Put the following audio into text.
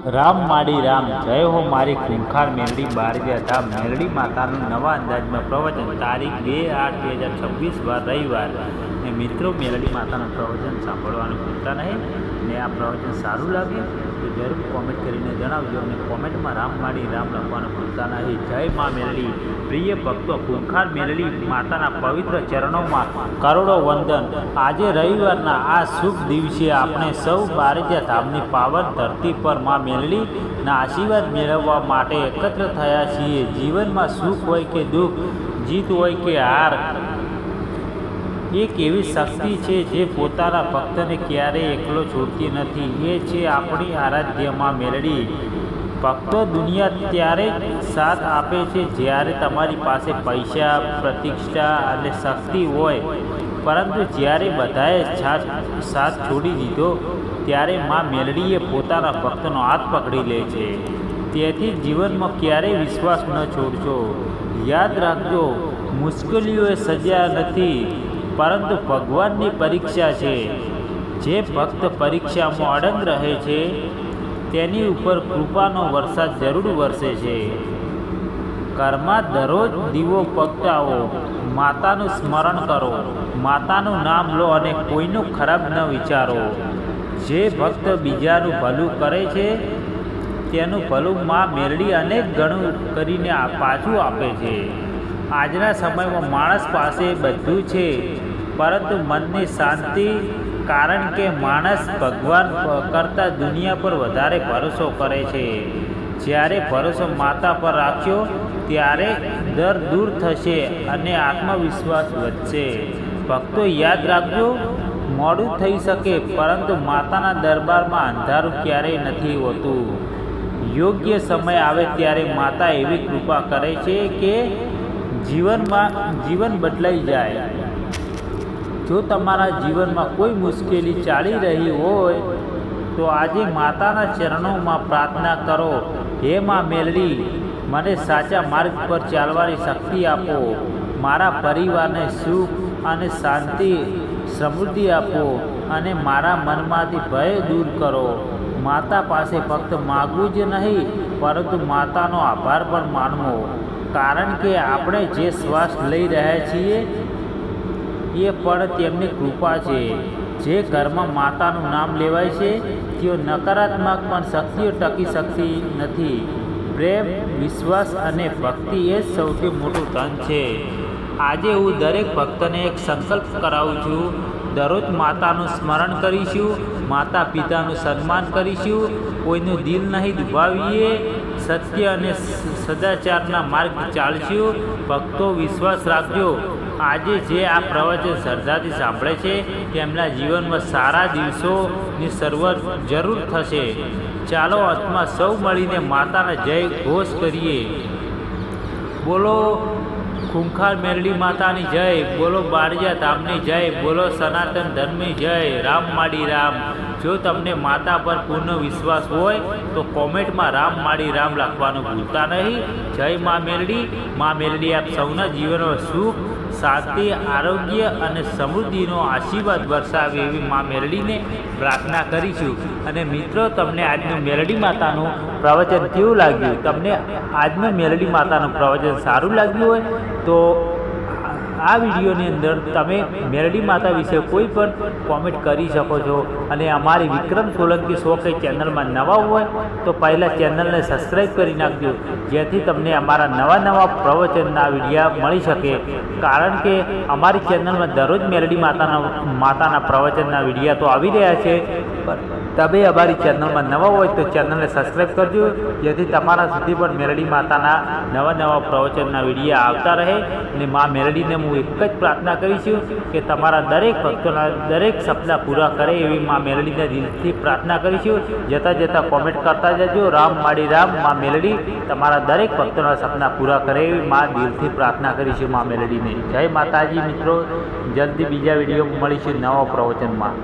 રામ માડી રામ, જય હો મારી ખૂંખાર મેલડી બારજા ધામ। મેલડી માતાનું નવા અંદાજમાં પ્રવચન તારીખ 2/8/2026 વાર રવિવાર। ને મિત્રો, મેલડી માતાનું પ્રવચન સાંભળવાનું ભૂલતા નહીં। ને આ પ્રવચન સારું લાગે તો જરૂર કોમેન્ટ કરીને જણાવજો અને કોમેન્ટમાં રામ માડી રામ લખવાનું ભૂલતા નહીં। જય મા મેલડી। પ્રિય ભક્તો, ખૂંખાર મેલડી માતાના પવિત્ર ચરણોમાં કરોડો વંદન। આજે રવિવારના આ શુભ દિવસે આપણે સૌ બારજા ધામની પાવન ધરતી પર મા મેલડીના આશીર્વાદ મેળવવા માટે એકત્ર થયા છીએ। જીવનમાં સુખ હોય કે દુઃખ, જીત હોય કે હાર, એક એવી શક્તિ છે જે પોતાના ભક્તને ક્યારેય એકલો છોડતી નથી, એ છે આપણી આરાધ્ય મા મેલડી। ભક્તો, દુનિયા ત્યારે સાથ આપે છે જ્યારે તમારી પાસે પૈસા, પ્રતિષ્ઠા અને શક્તિ હોય, પરંતુ જ્યારે બધાએ સાથ છોડી દીધો ત્યારે મા મેલડીએ પોતાના ભક્તનો હાથ પકડી લે છે। તેથી જીવનમાં ક્યારેય વિશ્વાસ ન છોડશો। યાદ રાખજો, મુશ્કેલીઓ એ સજા નથી, પરંતુ ભગવાનની પરીક્ષા છે। જે ભક્ત પરીક્ષામાં અડગ રહે છે તેની ઉપર કૃપાનો વરસાદ જરૂર વરસે છે। ઘરમાં દરરોજ દીવો પ્રગટાવો, માતાનું સ્મરણ કરો, માતાનું નામ લો અને કોઈનું ખરાબ ન વિચારો। જે ભક્ત બીજાનું ભલું કરે છે તેનું ભલું મા મેલડી અનેક ગણું કરીને પાછું આપે છે। આજના સમયમાં માણસ પાસે બધું છે, પરંતુ મનની શાંતિ, કારણ કે માણસ ભગવાન કરતાં દુનિયા પર વધારે ભરોસો કરે છે। જ્યારે ભરોસો માતા પર રાખશો ત્યારે ડર દૂર થશે અને આત્મવિશ્વાસ વધશે। ભક્તો, યાદ રાખજો, મોડું થઈ શકે પરંતુ માતાના દરબારમાં અંધારું ક્યારેય નથી હોતું। યોગ્ય સમય આવે ત્યારે માતા એવી કૃપા કરે છે કે જીવન બદલાઈ જાય। જો તમારા જીવનમાં કોઈ મુશ્કેલી ચાલી રહી હોય તો આજે માતાના ચરણોમાં પ્રાર્થના કરો, હે મા મેલડી, મને સાચા માર્ગ પર ચાલવાની શક્તિ આપો, મારા પરિવારને સુખ અને શાંતિ, સમૃદ્ધિ આપો અને મારા મનમાંથી ભય દૂર કરો। માતા પાસે ફક્ત માગવું જ નહીં, પરંતુ માતાનો આભાર પણ માનવો, કારણ કે આપણે જે શ્વાસ લઈ રહ્યા છીએ એ પણ તેમની કૃપા છે। જે ઘરમાં માતાનું નામ લેવાય છે તેઓ નકારાત્મક પણ શક્તિઓ ટકી શકતી નથી। પ્રેમ, વિશ્વાસ અને ભક્તિ એ જ સૌથી મોટું ધન છે। આજે હું દરેક ભક્તને એક સંકલ્પ કરાવું છું, દરરોજ માતાનું સ્મરણ કરીશું, માતા પિતાનું સન્માન કરીશું, કોઈનું દિલ નહીં દુભાવીએ, સત્ય અને સદાચારના માર્ગ ચાલશું। ભક્તો, વિશ્વાસ રાખજો, આજે જે આ પ્રવચન શ્રદ્ધાથી સાંભળે છે તેમના જીવનમાં સારા દિવસોની શરૂઆત જરૂર થશે। ચાલો અંતમાં સૌ મળીને માતાના જય ઘોષ કરીએ। બોલો ખૂંખાર મેલડી માતાની જય, બોલો બારજા ધામની જય, બોલો સનાતન ધર્મની જય। રામ માડી રામ। જો તમને માતા પર પૂર્ણ વિશ્વાસ હોય તો કોમેન્ટમાં રામ માડી રામ લખવાનું ભૂલતા નહીં। જય મા મેલડી। મા મેલડી આપ સૌના જીવનમાં સુખ, શાંતિ, આરોગ્ય અને સમૃદ્ધિનો આશીર્વાદ વરસાવે એવી મા મેલડીને પ્રાર્થના કરીશું। અને મિત્રો, તમને આજનું મેલડી માતાનું પ્રવચન કેવું લાગ્યું? તમને આજનું મેલડી માતાનું પ્રવચન સારું લાગ્યું હોય તો આ વિડીયોની અંદર તમે મેલડી માતા વિશે કોઈ પણ કોમેન્ટ કરી શકો છો। અને અમારી વિક્રમ સોલંકી શો કઈ ચેનલમાં નવા હોય તો પહેલાં ચેનલને સબસ્ક્રાઈબ કરી નાખજો, જેથી તમને અમારા નવા પ્રવચનના વિડીયા મળી શકે। કારણ કે અમારી ચેનલમાં દરરોજ મેલડી માતાના પ્રવચનના વિડીયા તો આવી રહ્યા છે, તમે અમારી ચેનલમાં નવા હોય તો ચેનલને સબસ્ક્રાઈબ કરજો, જેથી તમારા સુધી પણ મેલડી માતાના નવા પ્રવચનના વિડીયા આવતા રહે। અને મા મેલડીને હું એક જ પ્રાર્થના કરીશું કે તમારા દરેક ભક્તોના દરેક સપના પૂરા કરે એવી મા મેલડીને દિલથી પ્રાર્થના કરીશું। જતાં કોમેન્ટ કરતા જજો, રામ માડી રામ। મા મેલડી તમારા દરેક ભક્તોના સપના પૂરા કરે એવી મા દિલથી પ્રાર્થના કરીશું મા મેલડીને। જય માતાજી મિત્રો, જલ્દી બીજા વિડીયો મળીશું નવા પ્રવચનમાં।